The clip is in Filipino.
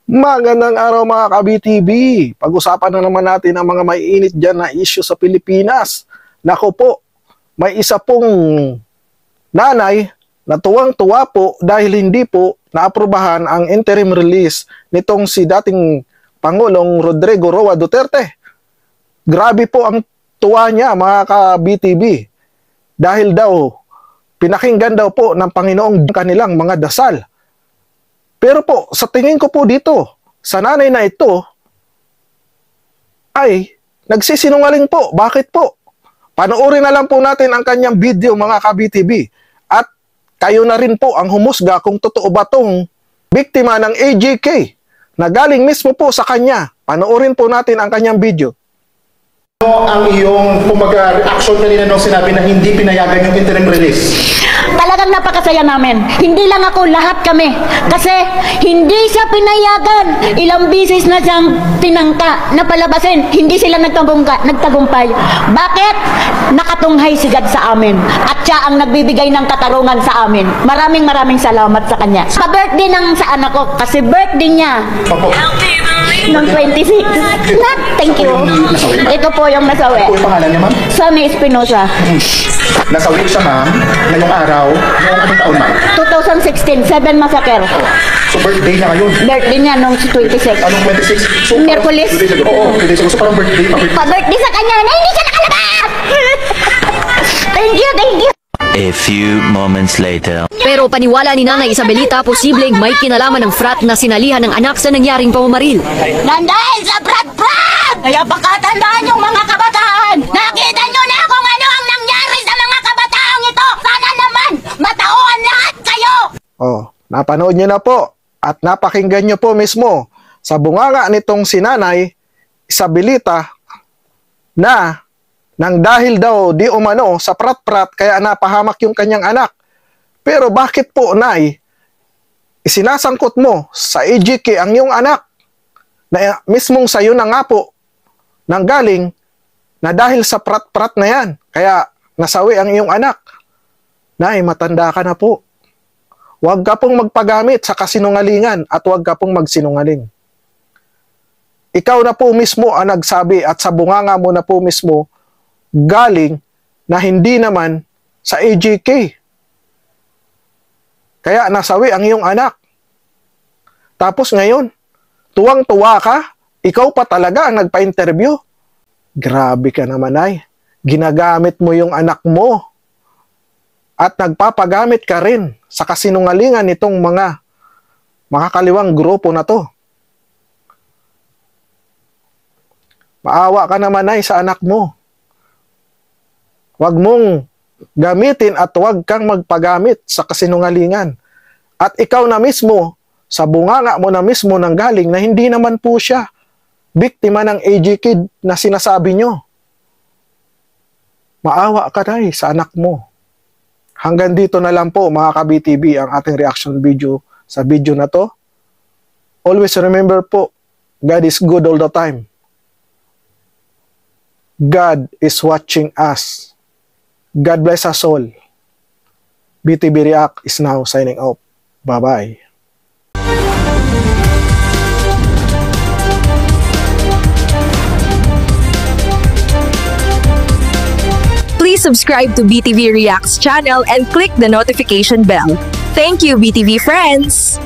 Magandang araw mga ka-BTV. Pag-usapan na naman natin ang mga maiinit dyan na issue sa Pilipinas. Nako po, may isa pong nanay na tuwang-tuwa po dahil hindi po naaprubahan ang interim release nitong si dating Pangulong Rodrigo Roa Duterte. Grabe po ang tuwa niya mga ka-BTV dahil daw pinakinggan daw po ng Panginoong kanilang mga dasal. Pero po, sa tingin ko po dito, sa nanay na ito, ay nagsisinungaling po. Bakit po? Panoorin na lang po natin ang kanyang video mga ka-BTV. At kayo na rin po ang humusga kung totoo ba tong biktima ng AJK na galing mismo po sa kanya. Panoorin po natin ang kanyang video. Ano ang iyong reaction kanina nung sinabi na hindi pinayagan yung interim release? Talagang napakasaya namin. Hindi lang ako, lahat kami. Kasi hindi siya pinayagan. Ilang bisis na siyang tinangka na palabasin. Hindi sila nagtagumpay. Bakit? Nakatunghay si God sa amin. At siya ang nagbibigay ng katarungan sa amin. Maraming salamat sa kanya. Sa birthday ng sa anak ko, kasi birthday niya. Opo. Noong 26. Thank you. Ito po yung nasawi. Ano po yung pangalan niya, ma'am? Sunny Espinosa. Nasawi siya, ma'am, ngayong araw. Ngayong anong taon, ma'am? 2016, 7 massacre. So, birthday niya ngayon. Birthday niya noong 26. Anong 26? So, Miyerkules. Oo, 26. So, parang birthday. Pa-birthday sa kanya na hindi siya nakalabas! Thank you! A few moments later. Pero paniwala ni Nanay Isabelita, posibleng may kinalaman ng frat na sinalihan ng anak sa nangyaring pamamaril. Nandahil sa prat-prat! Kaya baka tandaan yung mga kabataan! Nakita nyo na kung ano ang nangyari sa mga kabataang ito! Sana naman matauhan lahat kayo! Oh, napanood nyo na po at napakinggan nyo po mismo sa bunganga nitong si Nanay Isabelita na nang dahil daw di umano sa prat-prat kaya napahamak yung kanyang anak. Pero bakit po, Nay, isinasangkot mo sa AJK ang iyong anak na mismong sayo na nga po nang galing na dahil sa prat-prat na yan kaya nasawi ang iyong anak? Nay, matanda ka na po. Huwag ka pong magpagamit sa kasinungalingan at huwag ka pong magsinungaling. Ikaw na po mismo ang nagsabi at sa bunganga mo na po mismo galing na hindi naman sa AJK. Kaya nasawi ang iyong anak. Tapos ngayon, tuwang-tuwa ka, ikaw pa talaga ang nagpa-interview. Grabe ka naman, ay. Ginagamit mo yung anak mo. At nagpapagamit ka rin sa kasinungalingan nitong mga makakaliwang grupo na to. Maawa ka naman, ay, sa anak mo. Huwag mong gamitin at huwag kang magpagamit sa kasinungalingan. At ikaw na mismo, sa bunganga mo na mismo nang galing na hindi naman po siya biktima ng AJK na sinasabi nyo. Maawa ka na sa anak mo. Hanggang dito na lang po mga ka-BTV ang ating reaction video sa video na to. Always remember po, God is good all the time. God is watching us. God bless us all. BTV React is now signing off. Bye-bye. Please subscribe to BTV Reacts channel and click the notification bell. Thank you, BTV friends!